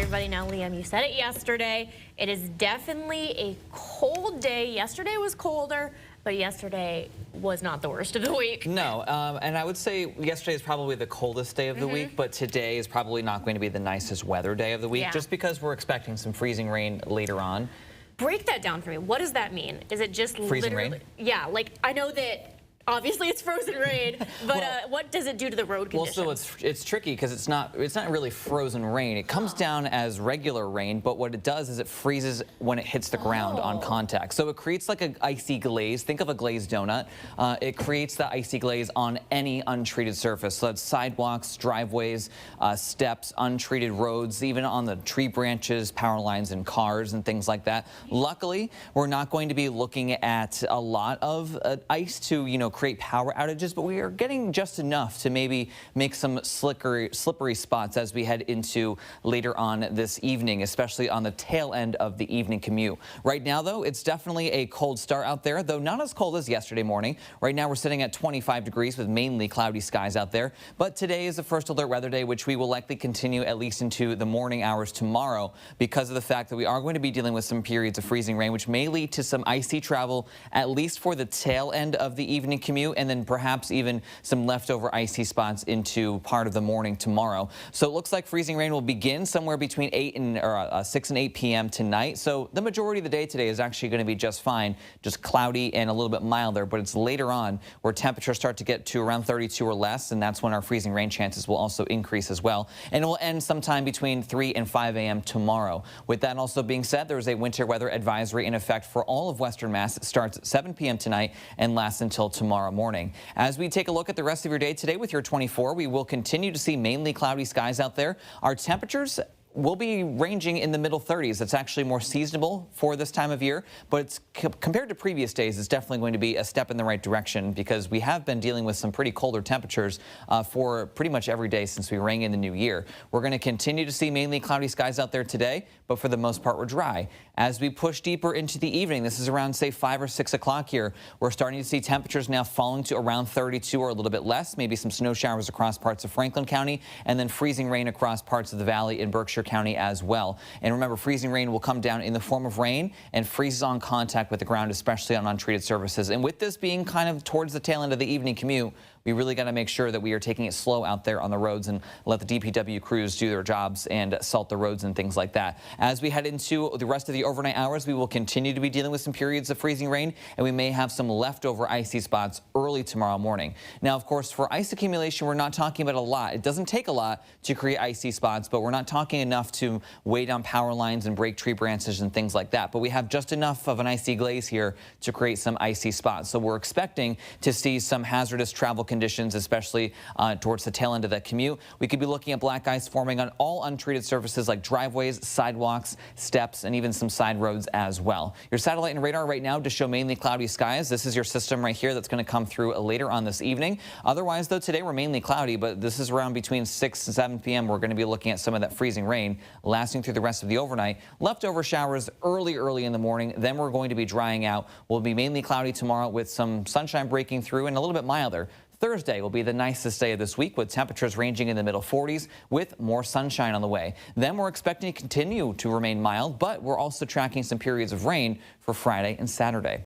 everybody. Now, Liam, you said it yesterday. It is definitely a cold day. Yesterday was colder, but yesterday was not the worst of the week. No, and I would say yesterday is probably the coldest day of the week, but today is probably not going to be the nicest weather day of the week, just because we're expecting some freezing rain later on. Break that down for me. What does that mean? Is it just freezing literally rain? Yeah, like I know that obviously it's frozen rain, but well, what does it do to the road conditions? Well, so it's tricky because it's not really frozen rain. It comes down as regular rain, but what it does is it freezes when it hits the ground on contact. So it creates like an icy glaze. Think of a glazed donut. It creates the icy glaze on any untreated surface. So that's sidewalks, driveways, steps, untreated roads, even on the tree branches, power lines, and cars and things like that. Luckily, we're not going to be looking at a lot of ice to, create power outages, but we are getting just enough to maybe make some slippery spots as we head into later on this evening, especially on the tail end of the evening commute. Right now, though, it's definitely a cold start out there, though not as cold as yesterday morning. Right now, we're sitting at 25 degrees with mainly cloudy skies out there, but today is the first alert weather day, which we will likely continue at least into the morning hours tomorrow because of the fact that we are going to be dealing with some periods of freezing rain, which may lead to some icy travel, at least for the tail end of the evening commute, and then perhaps even some leftover icy spots into part of the morning tomorrow. So it looks like freezing rain will begin somewhere between 6 and 8 p.m. tonight. So the majority of the day today is actually going to be just fine, just cloudy and a little bit milder, but it's later on where temperatures start to get to around 32 or less, and that's when our freezing rain chances will also increase as well. And it will end sometime between 3 and 5 a.m. tomorrow. With that also being said, there is a winter weather advisory in effect for all of Western Mass. It starts at 7 p.m. tonight and lasts until tomorrow morning. As we take a look at the rest of your day today with your 24, we will continue to see mainly cloudy skies out there. Our temperatures will be ranging in the middle 30s. It's actually more seasonable for this time of year, but it's compared to previous days, it's definitely going to be a step in the right direction because we have been dealing with some pretty colder temperatures for pretty much every day since we rang in the new year. We're going to continue to see mainly cloudy skies out there today, but for the most part, we're dry. As we push deeper into the evening, this is around, say, 5 or 6 o'clock here, we're starting to see temperatures now falling to around 32 or a little bit less, maybe some snow showers across parts of Franklin County, and then freezing rain across parts of the valley in Berkshire County as well. And remember, freezing rain will come down in the form of rain and freezes on contact with the ground, especially on untreated surfaces. And with this being kind of towards the tail end of the evening commute, we really got to make sure that we are taking it slow out there on the roads and let the DPW crews do their jobs and salt the roads and things like that. As we head into the rest of the overnight hours, we will continue to be dealing with some periods of freezing rain, and we may have some leftover icy spots early tomorrow morning. Now, of course, for ice accumulation, we're not talking about a lot. It doesn't take a lot to create icy spots, but we're not talking enough to weigh down power lines and break tree branches and things like that. But we have just enough of an icy glaze here to create some icy spots. So we're expecting to see some hazardous travel conditions, especially towards the tail end of that commute. We could be looking at black ice forming on all untreated surfaces like driveways, sidewalks, steps, and even some side roads as well. Your satellite and radar right now to show mainly cloudy skies. This is your system right here that's going to come through later on this evening. Otherwise, though, today we're mainly cloudy, but this is around between 6 and 7 p.m. We're going to be looking at some of that freezing rain lasting through the rest of the overnight. Leftover showers early in the morning. Then we're going to be drying out. We'll be mainly cloudy tomorrow with some sunshine breaking through and a little bit milder. Thursday will be the nicest day of this week with temperatures ranging in the middle 40s with more sunshine on the way. Then we're expecting to continue to remain mild, but we're also tracking some periods of rain for Friday and Saturday.